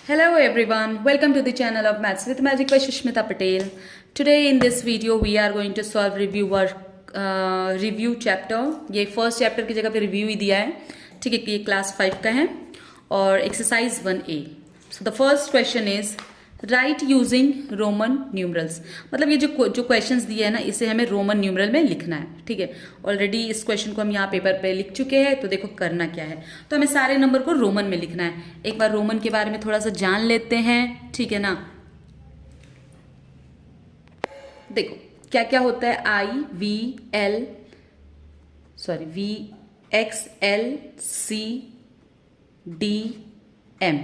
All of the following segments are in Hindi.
Hello everyone, welcome to the channel of Maths with Magic by Shushmita Patel. Today in this video we are going to solve review chapter. ये फर्स्ट चैप्टर की जगह पे रिव्यू ही दिया है, ठीक है, कि ये क्लास 5 का है और exercise 1A. So the first question is right using Roman numerals. मतलब ये जो क्वेश्चंस दिए हैं ना, इसे हमें रोमन न्यूमरल में लिखना है, ठीक है. ऑलरेडी इस क्वेश्चन को हम यहाँ पेपर पे लिख चुके हैं, तो देखो करना क्या है. तो हमें सारे नंबर को रोमन में लिखना है. एक बार रोमन के बारे में थोड़ा सा जान लेते हैं, ठीक है ना. देखो क्या क्या होता है. V X L C D M,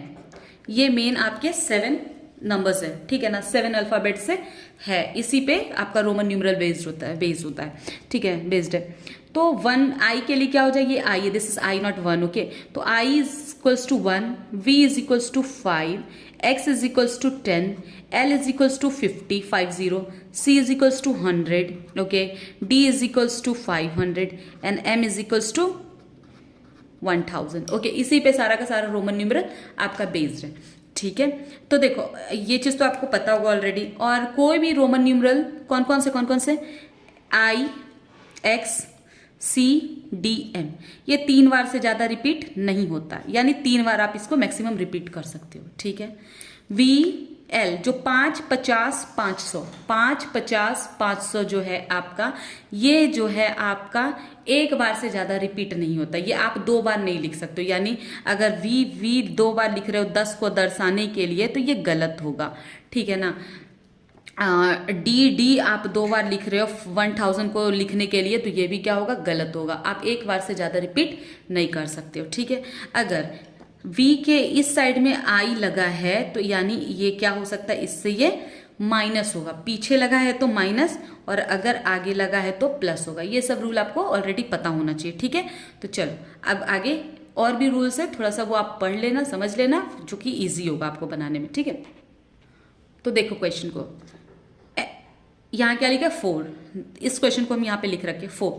ये मेन आपके 7 नंबर्स है, ठीक है ना. 7 अल्फाबेट से है, इसी पे आपका रोमन न्यूमरल बेस्ड होता है, ठीक है, बेस्ड है. तो 1 आई के लिए क्या हो जाएगी, आई है, this is I not 1, okay. तो I is equals to 1, V is equals to 5, X is equals to 10, L is equals to 50, C is equals to 100, okay, D is equals to 500 and M is equals to 1000, okay. इसी पे सारा का सारा रोमन न्यूमरल आपका बेस्ड है, ठीक है. तो देखो ये चीज तो आपको पता होगा ऑलरेडी. और कोई भी रोमन न्यूमरल कौन कौन से आई एक्स सी डी एम, ये 3 बार से ज्यादा रिपीट नहीं होता, यानी 3 बार आप इसको मैक्सिमम रिपीट कर सकते हो, ठीक है. वी एल जो 5 50 500 जो है आपका, ये जो है आपका एक बार से ज्यादा रिपीट नहीं होता. ये आप 2 बार नहीं लिख सकते हो, यानी अगर वी 2 बार लिख रहे हो 10 को दर्शाने के लिए, तो ये गलत होगा, ठीक है ना. डी आप 2 बार लिख रहे हो 1000 को लिखने के लिए, तो ये भी क्या होगा, गलत होगा. आप एक बार से ज्यादा रिपीट नहीं कर सकते हो, ठीक है. अगर वी के इस साइड में आई लगा है, तो यानी ये क्या हो सकता है, इससे ये माइनस होगा. पीछे लगा है तो माइनस, और अगर आगे लगा है तो प्लस होगा. ये सब रूल आपको ऑलरेडी पता होना चाहिए, ठीक है. तो चलो अब आगे और भी रूल्स है, थोड़ा सा वो आप पढ़ लेना, समझ लेना, जो कि इजी होगा आपको बनाने में, ठीक है. तो देखो क्वेश्चन को, यहाँ क्या लिखा है 4. इस क्वेश्चन को हम यहाँ पे लिख रखे 4.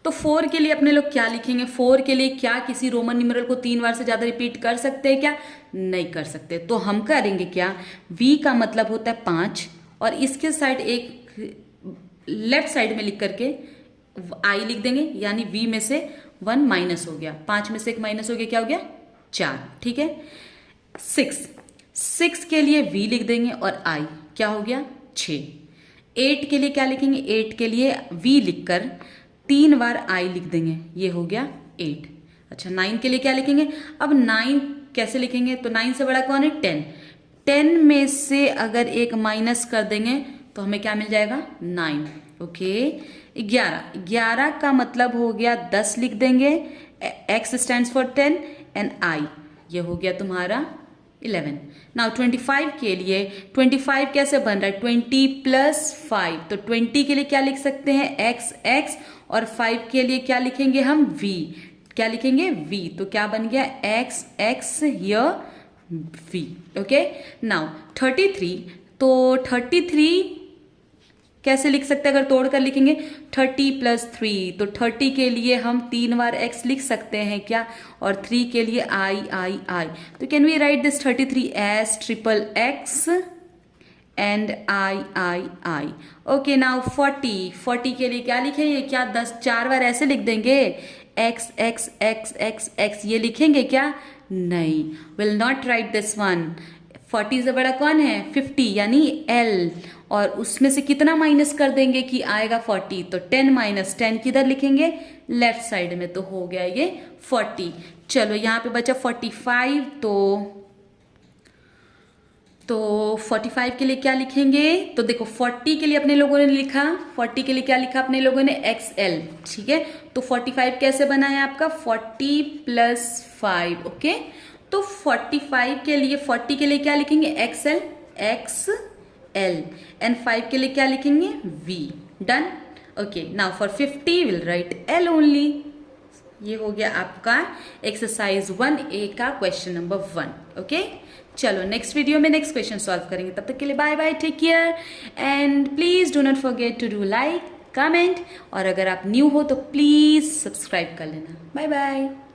तो 4 के लिए अपने लोग क्या लिखेंगे, 4 के लिए क्या किसी रोमन न्यूमरल को 3 बार से ज्यादा रिपीट कर सकते हैं क्या, नहीं कर सकते. तो हम करेंगे क्या, v का मतलब होता है 5, और इसके साइड एक लेफ्ट साइड में लिख करके i लिख देंगे, यानी v में से 1 माइनस हो गया, 5 में से 1 माइनस हो गया, क्या हो गया 4, ठीक है. 6 के लिए v लिख देंगे और i क्या हो गया 6. 8 के लिए क्या लिखेंगे, 8 के लिए v लिखकर 3 बार i लिख देंगे, ये हो गया 8. अच्छा 9 के लिए क्या लिखेंगे, अब 9 कैसे लिखेंगे, तो 9 से बड़ा कौन है 10. 10 में से अगर एक माइनस कर देंगे तो हमें क्या मिल जाएगा 9, ओके. 11 का मतलब हो गया 10 लिख देंगे, x stands for 10 and i, ये हो गया तुम्हारा 11. नाउ 25 के लिए, 25 कैसे बन रहा है, 20 प्लस 5, तो 20 के लिए क्या लिख सकते हैं x, और 5 के लिए क्या लिखेंगे हम v, क्या लिखेंगे v, तो क्या बन गया x here v, okay. Now 33, तो 33 कैसे लिख सकते हैं, अगर तोड़ कर लिखेंगे 30 प्लस 3, तो 30 के लिए हम 3 बार x लिख सकते हैं क्या, और 3 के लिए I. तो can we write this 33 as triple x and I. Okay. Now 40 के लिए क्या लिखेंगे, क्या 4 बार ऐसे लिख देंगे x, ये लिखेंगे क्या, नहीं, will not right this one. 40 से बड़ा कौन है 50, यानी L, और उसमें से कितना माइनस कर देंगे कि आएगा 40, तो 10 माइनस 10 किधर लिखेंगे, लेफ्ट साइड में, तो हो गया ये 40. चलो यहाँ पे बचा 45, तो 45 के लिए क्या लिखेंगे, तो देखो 40 के लिए अपने लोगों ने लिखा, 40 के लिए क्या लिखा अपने लोगों ने XL, ठीक है. तो 45 कैसे बना है आपका 40 प्लस 5, ओके. तो 45 के लिए 40 के लिए क्या लिखेंगे XL एंड 5 के लिए क्या लिखेंगे V, done, okay. Now for 50 will write L only. ये हो गया आपका एक्सरसाइज 1A का क्वेश्चन नंबर 1, ओके. चलो नेक्स्ट वीडियो में नेक्स्ट क्वेश्चन सॉल्व करेंगे, तब तक के लिए bye bye, take care, and please do not forget to do like, comment, और अगर आप न्यू हो तो प्लीज सब्सक्राइब कर लेना. Bye bye.